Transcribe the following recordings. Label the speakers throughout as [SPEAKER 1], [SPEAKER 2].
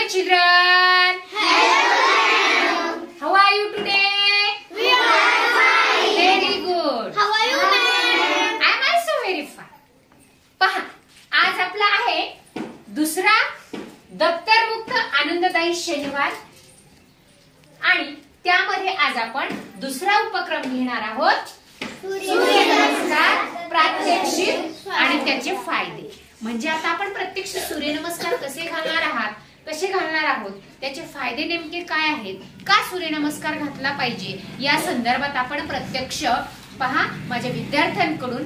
[SPEAKER 1] children. Hello. How are you today?
[SPEAKER 2] We are fine.
[SPEAKER 1] Very good.
[SPEAKER 2] How are you, ma'am?
[SPEAKER 1] I am also very fine. पहा, आज आपला आहे दुसरा दप्तर मुक्त आनंददायी शनिवार आणि त्यामध्ये आज आपण दुसरा उपक्रम घेणार आहोत. सूर्यनमस्कार प्रात्यक्षिक आणि त्याचे फायदे. म्हणजे आता आपण प्रत्यक्ष सूर्यनमस्कार कसे घालणार आहोत, त्याचे फायदे नेमके काय आहेत, का सूर्यनमस्कार घातला पाहिजे या संदर्भात आपण प्रत्यक्ष पहा माझ्या विद्यार्थ्यांकडून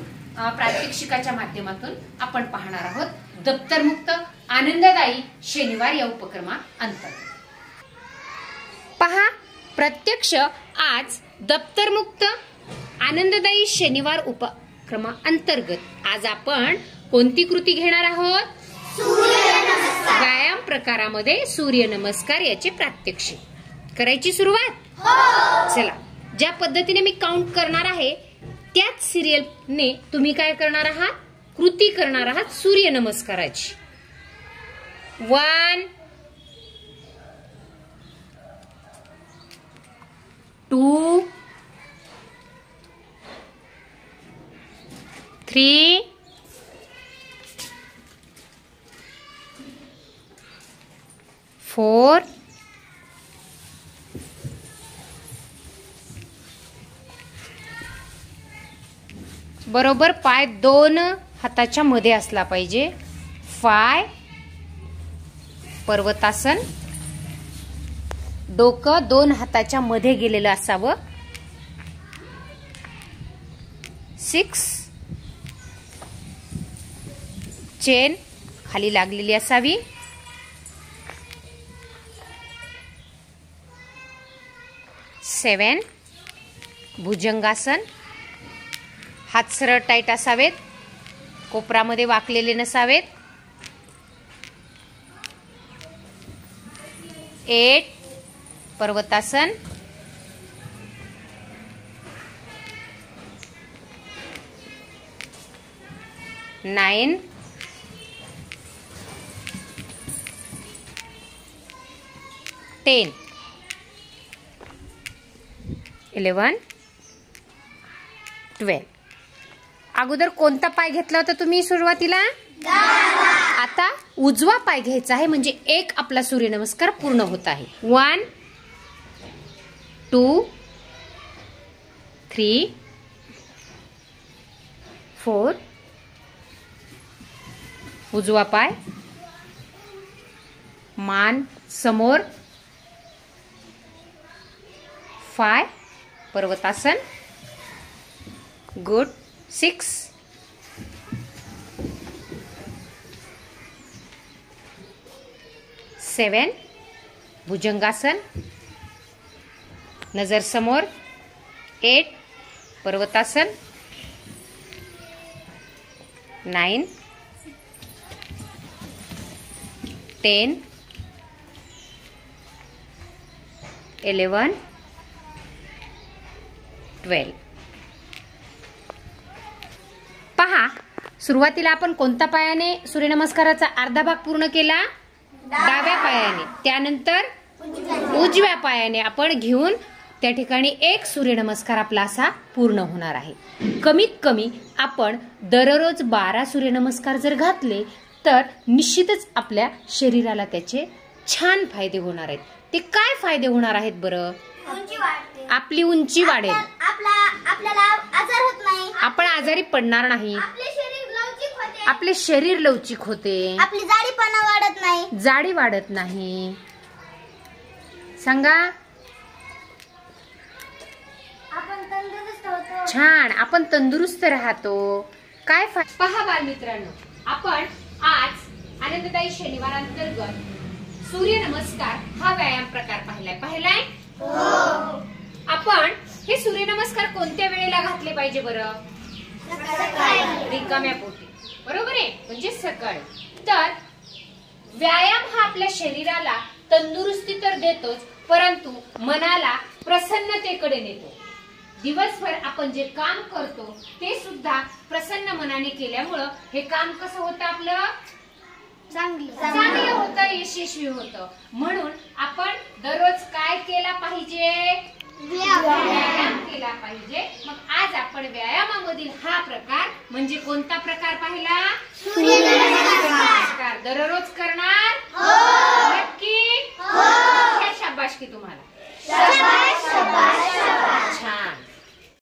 [SPEAKER 1] प्रात्यक्षिकाच्या माध्यमातून आपण पाहणार आहोत. दप्तरमुक्त आनंददायी शनिवार या उपक्रमाअंतर्गत पहा, प्रत्यक्ष आज दप्तरमुक्त आनंददायी शनिवार उपक्रमाअंतर्गत आज आपण कोणती कृती घेणार आहोत? व्यायाम प्रकारामध्ये सूर्यनमस्कार याचे प्रात्यक्षिक करायची सुरुवात. चला, ज्या पद्धतीने मी काउंट करणार आहे त्याच सिरियलने तुम्ही काय करणार आहात? कृती करणार आहात सूर्यनमस्काराची. 1 2 3 4 बरोबर पाय दोन हाताच्या मध्ये असला पाहिजे. 5 पर्वतासन, डोकं दोन हाताच्या मध्ये गेलेलं असावं. 6 चेन खाली लागलेली असावी. 7 भुजंगासन, हात सरळ टाईट असावेत, कोपरामध्ये वाकलेले नसावेत. 8 पर्वतासन. 9 10 11 12. अगोदर कोणता पाय घेतला होता तुम्ही सुरुवातीला? आता उजवा पाय घ्यायचा आहे, म्हणजे एक आपला सूर्यनमस्कार पूर्ण होत आहे. 1 2 3 4 उजवा पाय, मान समोर. 5 पर्वतासन. गुड. 6 7 भुजंगासन, नजर समोर. 8 पर्वतासन. 9 10 11 12. पहा, सुरुवातीला आपण कोणत्या पायाने सूर्यनमस्काराचा अर्धा भाग पूर्ण केला? डाव्या पायाने. त्यानंतर उजव्या पायाने आपण घेऊन त्या ठिकाणी एक सूर्यनमस्कार आपला असा पूर्ण होणार आहे. कमीत कमी आपण दररोज 12 सूर्यनमस्कार जर घातले तर निश्चितच आपल्या शरीराला त्याचे छान फायदे होणार आहेत. ते काय फायदे होणार आहेत बरं? आपली उंची वाढेल,
[SPEAKER 2] आपल्याला आजार होत नाही,
[SPEAKER 1] आपण आजारी पडणार नाही, आपले शरीर लवचिक होते,
[SPEAKER 2] आपली जाडीपणा वाढत नाही,
[SPEAKER 1] जाडी वाढत नाही. सांगा.
[SPEAKER 2] आपण तंदुरुस्त होतो.
[SPEAKER 1] छान, आपण तंदुरुस्त राहतो. काय पहा बालमित्रांनो, आपण आज आनंददायी शनिवारांतर्गत सूर्यनमस्कार हा व्यायाम प्रकार पाहिलाय. आपण हे सूर्यनमस्कार कोणत्या वेळेला घातले पाहिजे बरं? रिकाम्या पोटी. बरोबर आहे, म्हणजे सकाळी. तर व्यायाम हा आपल्या शरीराला तंदुरुस्ती तर देतोच, परंतु मनाला प्रसन्नतेकडे नेतो. दिवसभर आपण जे काम करतो ते सुद्धा प्रसन्न मनाने केल्यामुळे हे काम कसं होतं आपलं? चांगलं होतं, यशस्वी होतं. म्हणून आपण दररोज काय केला पाहिजे? व्यायाम केला पाहिजे. मग आज आपण व्यायामामधील हा प्रकार म्हणजे कोणता प्रकार पाहिला? सूर्यनमस्कार. दररोज करणार? नक्की? शाबासकी तुम्हाला.